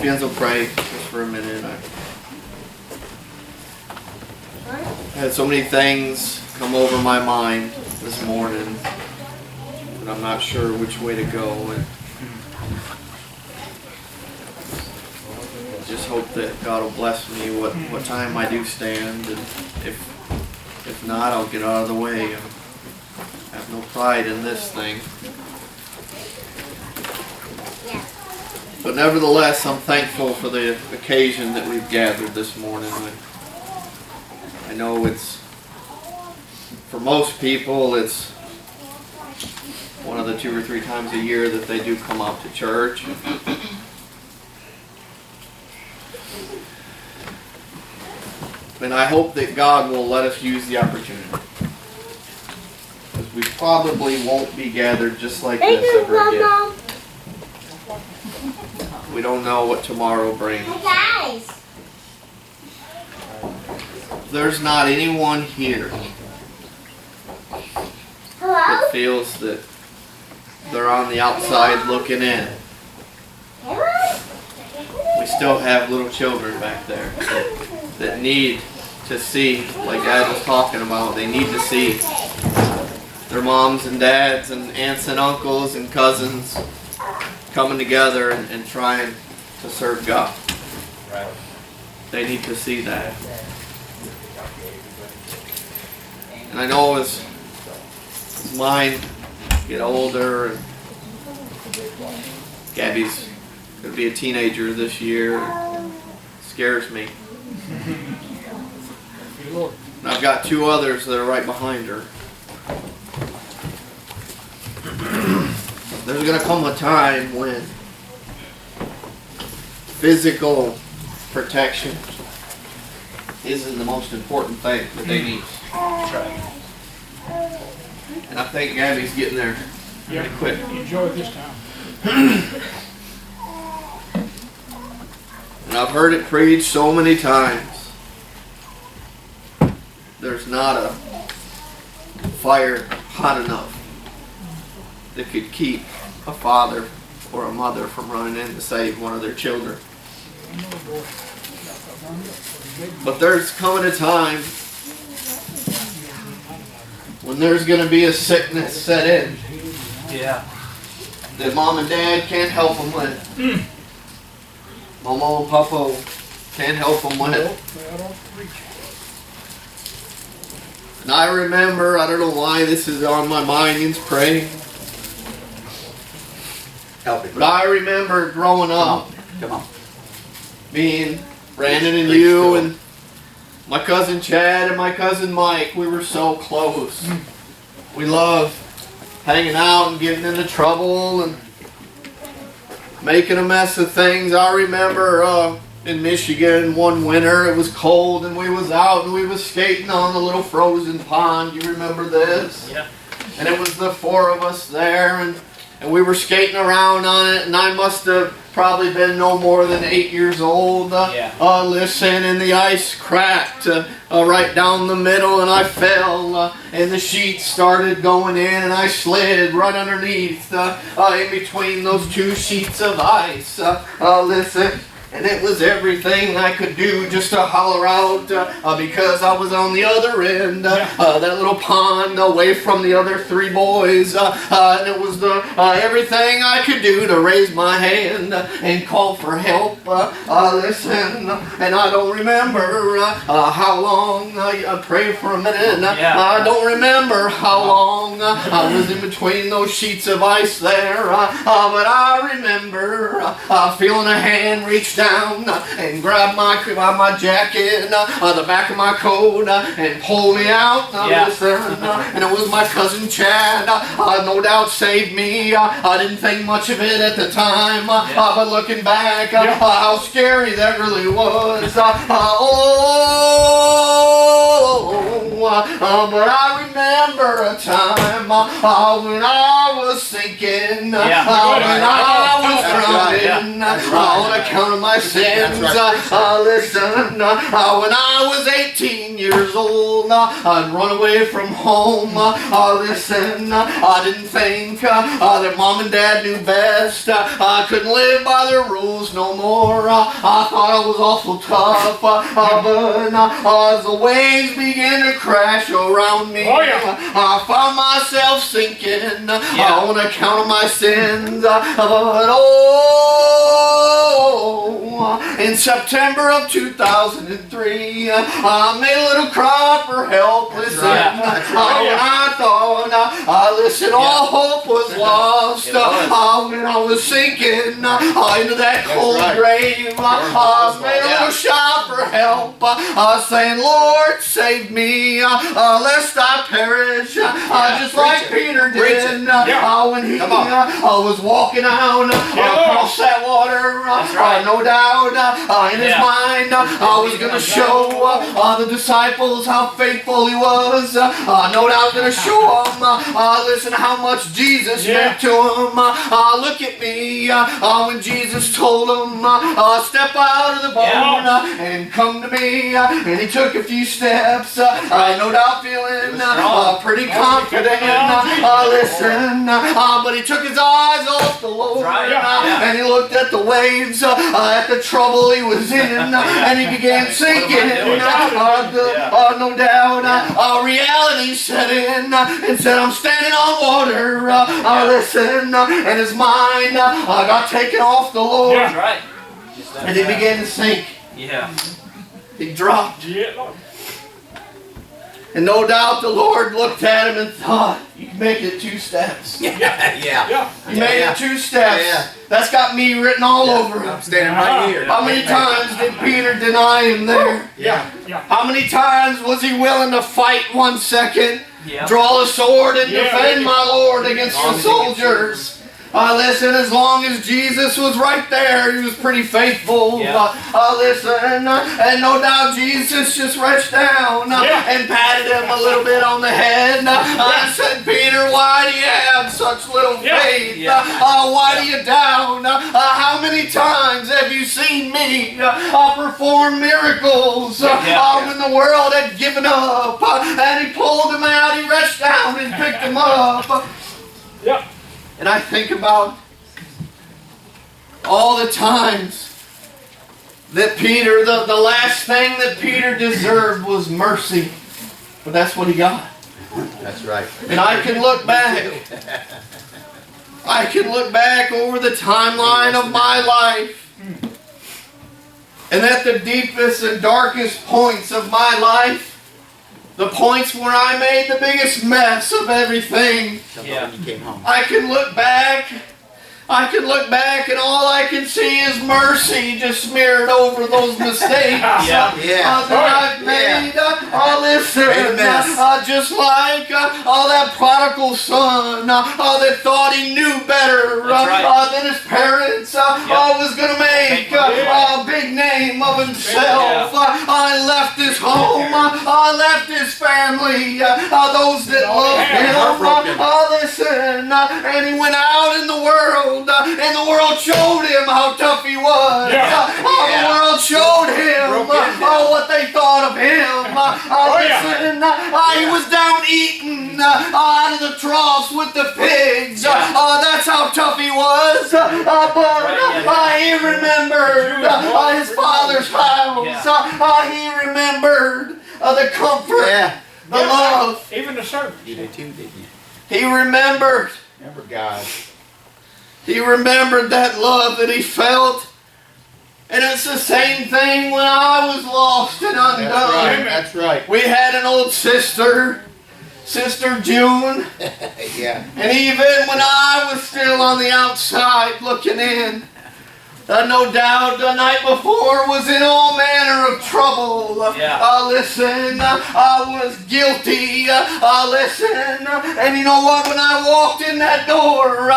Philippians will pray just for a minute. I had so many things come over my mind this morning, but I'm not sure which way to go. And just hope that God will bless me what time I do stand, and if not, I'll get out of the way. I have no pride in this thing. But nevertheless, I'm thankful for the occasion that we've gathered this morning. I know it's, for most people, it's one of the 2 or 3 times a year that they do come out to church. And I hope that God will let us use the opportunity. Because we probably won't be gathered just like this ever again. We don't know what tomorrow brings. Hey guys! There's not anyone here that feels that they're on the outside looking in. We still have little children back there that need to see, like Dad was talking about, they need to see their moms and dads and aunts and uncles and cousins coming together and trying to serve God. Right. They need to see that. And I know as mine get older, and Gabby's going to be a teenager this year, it scares me. And I've got 2 others that are right behind her. There's going to come a time when physical protection isn't the most important thing that they need. And I think Gabby's getting there pretty quick. Enjoy this time. And I've heard it preached so many times. There's not a fire hot enough that could keep a father or a mother from running in to save one of their children. But there's coming a time when there's going to be a sickness set in. Yeah. That mom and dad can't help them with. Mama and Papa can't help them with. And I remember, I don't know why this is on my mind in praying. But I remember growing up, Come on. being Brandon and you and my cousin Chad and my cousin Mike. We were so close. We loved hanging out and getting into trouble and making a mess of things. I remember in Michigan one winter, it was cold and we was out and we was skating on the little frozen pond. You remember this? Yeah. And it was the 4 of us there, and we were skating around on it, and I must have probably been no more than 8 years old. Listen, and the ice cracked right down the middle, and I fell, and the sheets started going in, and I slid right underneath, in between those 2 sheets of ice. Listen. And it was everything I could do just to holler out because I was on the other end, that little pond away from the other 3 boys. And it was everything I could do to raise my hand and call for help. Listen, and I don't remember how long, I prayed for a minute, I don't remember how long I was in between those sheets of ice there. But I remember feeling a hand reach down and grab my jacket, the back of my coat, and pull me out. And it was my cousin Chad, no doubt saved me. I didn't think much of it at the time, but looking back, how scary that really was. but I remember a time when I was sinking, when I was drowning, on account of my sins. Listen, when I was 18 years old, I'd run away from home. Listen, I didn't think that mom and dad knew best. I couldn't live by their rules no more. I thought I was awful tough, but as the waves began to crash around me, I found myself sinking on account of my sins. But in September of 2003, I made a little cry for help. Listen, when I thought, listen, all hope was lost, when I was sinking into that cold grave, I made a little shout for help, saying, Lord, save me, lest I perish, just like Peter did when he was walking out across that water. No doubt in his mind, was going to show the disciples how faithful he was. No doubt going to show them, listen, how much Jesus meant to him. Look at me, when Jesus told him, step out of the boat and come to me. And he took a few steps, no doubt feeling pretty confident. Listen, but he took his eyes off the Lord, and he looked at the waves, at the trouble he was in, and he began sinking. No doubt, reality set in and said, I'm standing on water. Listen, and his mind got taken off the Lord, and he began to sink. He dropped. And no doubt the Lord looked at him and thought, you can make it 2 steps. You made it 2 steps. That's got me written all over him. I'm standing right here. How many times did Peter deny him there? How many times was he willing to fight 1 second, draw a sword and defend my Lord against the soldiers? Listen, as long as Jesus was right there, he was pretty faithful. Listen, and no doubt Jesus just reached down and patted him a little bit on the head and said, Peter, why do you have such little faith? Why do you doubt? How many times have you seen me perform miracles when the world had given up? And he pulled him out, he reached down and picked him up. And I think about all the times that Peter, the last thing that Peter deserved was mercy. But that's what he got. That's right. And I can look back. I can look back over the timeline of my life. And at the deepest and darkest points of my life, the points where I made the biggest mess of everything, I can look back and all I can see is mercy just smeared over those mistakes that I've made. Listen, just like that prodigal son that thought he knew better than his parents, was going to make a big name of himself. I left his home, I left his family, those that loved him. Listen, and he went out in the world. And the world showed him how tough he was. The world showed him what they thought of him. Listen, he was down eating out of the troughs with the pigs. That's how tough he was. But he remembered his father's house. He remembered the comfort, the love. Even the servants. You did too, didn't you? He remembered. Remember God. He remembered that love that he felt. And it's the same thing when I was lost and undone. That's right. We had an old sister, Sister June. And even when I was still on the outside looking in, no doubt the night before was in all manner of trouble. Listen, I was guilty. Listen, and you know what? When I walked in that door,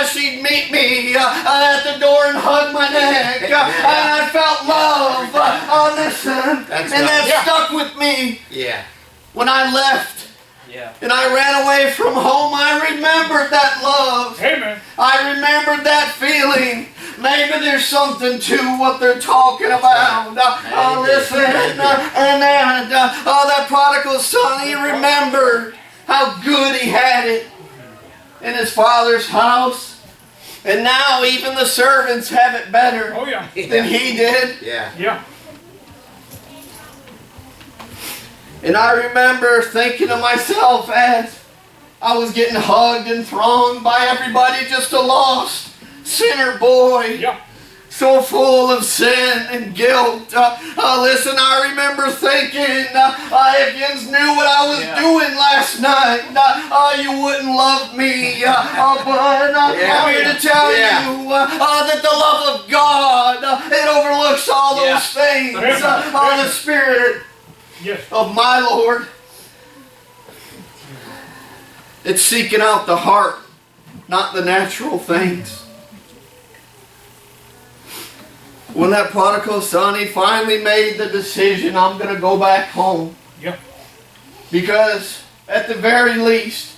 she'd meet me at the door and hug my neck. And I felt love. Listen, and that stuck with me. when I left Yeah. and I ran away from home, I remembered that love. Amen. I remembered that feeling. Maybe there's something to what they're talking about. Listen, and then that prodigal son, he remembered how good he had it in his father's house. And now even the servants have it better Oh yeah. than he did. Yeah. Yeah. And I remember thinking to myself as I was getting hugged and thronged by everybody, just a lost sinner boy, Yeah. so full of sin and guilt. Listen, I remember thinking, if you knew what I was doing last night, you wouldn't love me. But I'm here to tell you that the love of God, it overlooks all those things. The Spirit Yes. of my Lord, it's seeking out the heart, not the natural things. When that prodigal son, he finally made the decision, I'm going to go back home. Yeah. Because at the very least,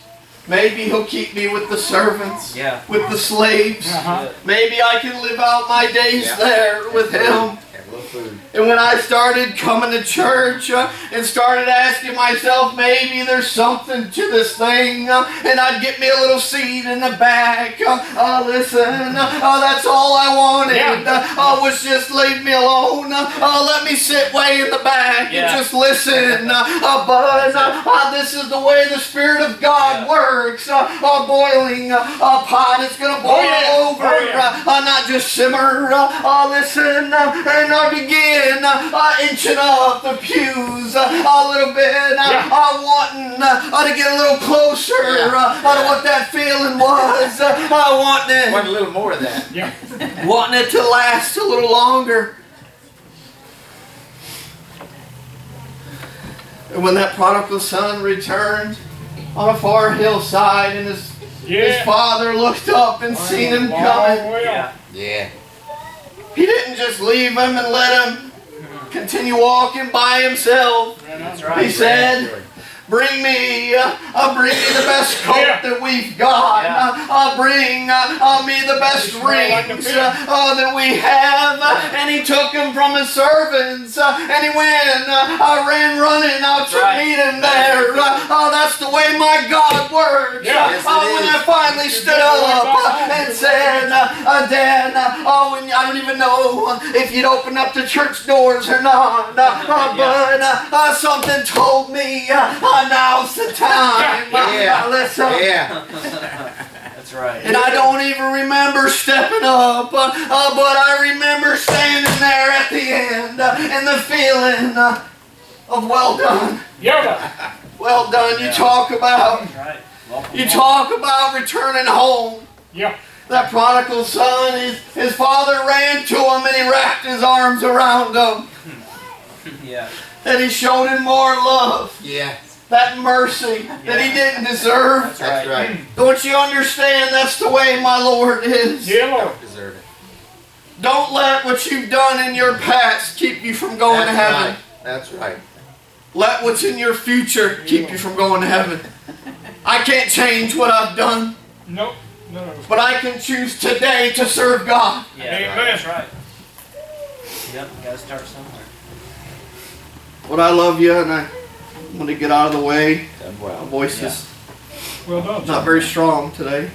maybe he'll keep me with the servants, with the slaves. Uh-huh. Maybe I can live out my days there with him. Have a little food. And when I started coming to church and started asking myself, maybe there's something to this thing, and I'd get me a little seat in the back. Listen, that's all I wanted. Was just leave me alone. Let me sit way in the back and just listen. But this is the way the Spirit of God works. Boiling pot is going to boil over, not just simmer. Listen, and I begin inching up the pews a little bit, wanting to get a little closer to what that feeling was. Want a little more of that. Yeah. Wanting it to last a little longer. And when that prodigal son returned on a far hillside and his father looked up and seen him coming, Yeah. he didn't just leave him and let him continue walking by himself. That's right. He said, bring me the best coat that we've got. Bring me the best rings that we have. And he took him from his servants. And he went, ran running out to meet him there. That's the way my God works. Yes, When I finally stood up and said, Dad, I don't even know if you'd open up the church doors or not. But something told me now's the time. Listen. That's right. And I don't even remember stepping up, but I remember standing there at the end and the feeling of well done. Yeah. Well done. You talk about returning home. Yeah. That prodigal son, his father ran to him and he wrapped his arms around him. And he showed him more love. Yeah. That mercy that he didn't deserve. That's right. Don't you understand? That's the way my Lord is. Yeah, Lord. Don't deserve it. Don't let what you've done in your past keep you from going to heaven. Right. That's right. Let what's in your future keep you from going to heaven. I can't change what I've done, Nope. No. but I can choose today to serve God. Amen. That's right. Yep, you gotta start somewhere. But I love you, and I want to get out of the way. Done My well. voice is Well done. not very strong today.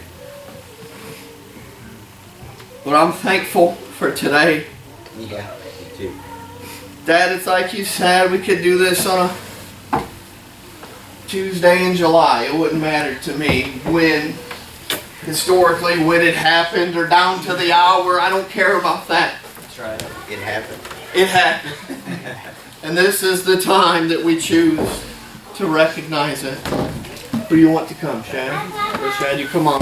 But I'm thankful for today. Yeah. Me too. Dad, it's like you said, we could do this on a Tuesday in July. It wouldn't matter to me when, historically, when it happened or down to the hour. I don't care about that. That's right. It happened. It happened. And this is the time that we choose to recognize it. Who do you want to come, Shad? Shad, you come on.